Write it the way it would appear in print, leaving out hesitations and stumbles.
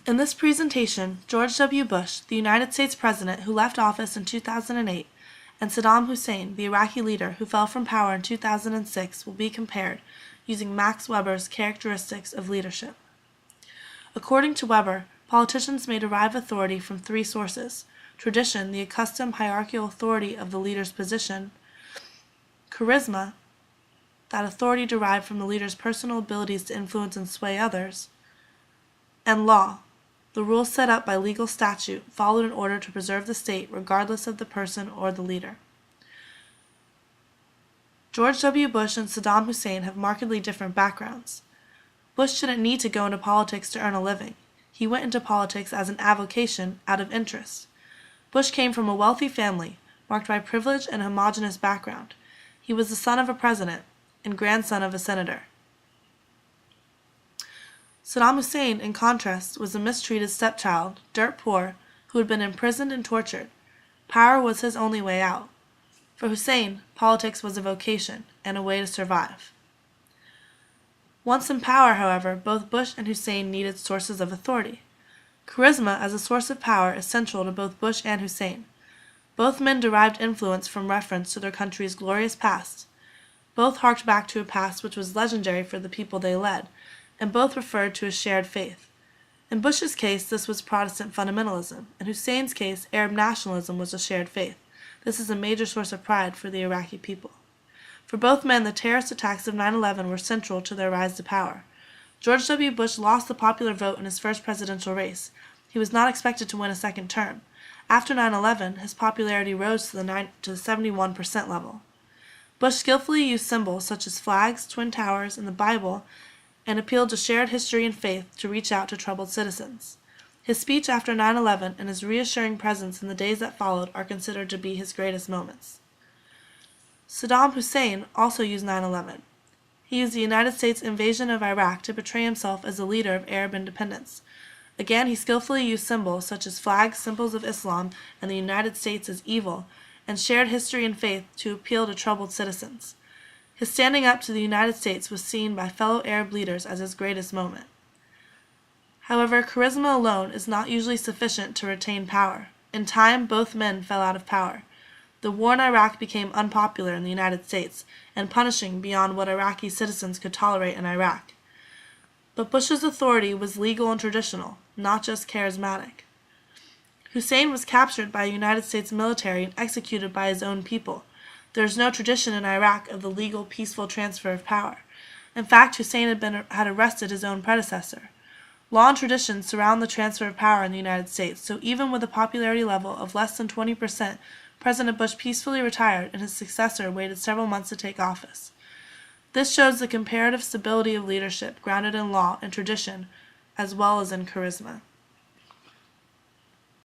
In this presentation, George W. Bush, the United States President who left office in 2008, and Saddam Hussein, the Iraqi leader who fell from power in 2006, will be compared using Max Weber's characteristics of leadership. According to Weber, politicians may derive authority from three sources: tradition, the accustomed hierarchical authority of the leader's position; charisma, that authority derived from the leader's personal abilities to influence and sway others; and law, the rules set up by legal statute, followed in order to preserve the state regardless of the person or the leader. George W. Bush and Saddam Hussein have markedly different backgrounds. Bush didn't need to go into politics to earn a living. He went into politics as an avocation, out of interest. Bush came from a wealthy family, marked by privilege and a homogeneous background. He was the son of a president and grandson of a senator. Saddam Hussein, in contrast, was a mistreated stepchild, dirt poor, who had been imprisoned and tortured. Power was his only way out. For Hussein, politics was a vocation and a way to survive. Once in power, however, both Bush and Hussein needed sources of authority. Charisma as a source of power is central to both Bush and Hussein. Both men derived influence from reference to their country's glorious past. Both harked back to a past which was legendary for the people they led, and both referred to a shared faith. In Bush's case, this was Protestant fundamentalism. In Hussein's case, Arab nationalism was a shared faith. This is a major source of pride for the Iraqi people. For both men, the terrorist attacks of 9/11 were central to their rise to power. George W. Bush lost the popular vote in his first presidential race. He was not expected to win a second term. After 9/11, his popularity rose to the 71% level. Bush skillfully used symbols such as flags, twin towers, and the Bible, and appealed to shared history and faith to reach out to troubled citizens. His speech after 9/11 and his reassuring presence in the days that followed are considered to be his greatest moments. Saddam Hussein also used 9/11. He used the United States invasion of Iraq to portray himself as a leader of Arab independence. Again, he skillfully used symbols such as flags, symbols of Islam, and the United States as evil, and shared history and faith to appeal to troubled citizens. His standing up to the United States was seen by fellow Arab leaders as his greatest moment. However, charisma alone is not usually sufficient to retain power. In time, both men fell out of power. The war in Iraq became unpopular in the United States and punishing beyond what Iraqi citizens could tolerate in Iraq. But Bush's authority was legal and traditional, not just charismatic. Hussein was captured by the United States military and executed by his own people. There is no tradition in Iraq of the legal, peaceful transfer of power. In fact, Hussein had arrested his own predecessor. Law and tradition surround the transfer of power in the United States, so even with a popularity level of less than 20%, President Bush peacefully retired and his successor waited several months to take office. This shows the comparative stability of leadership grounded in law and tradition as well as in charisma.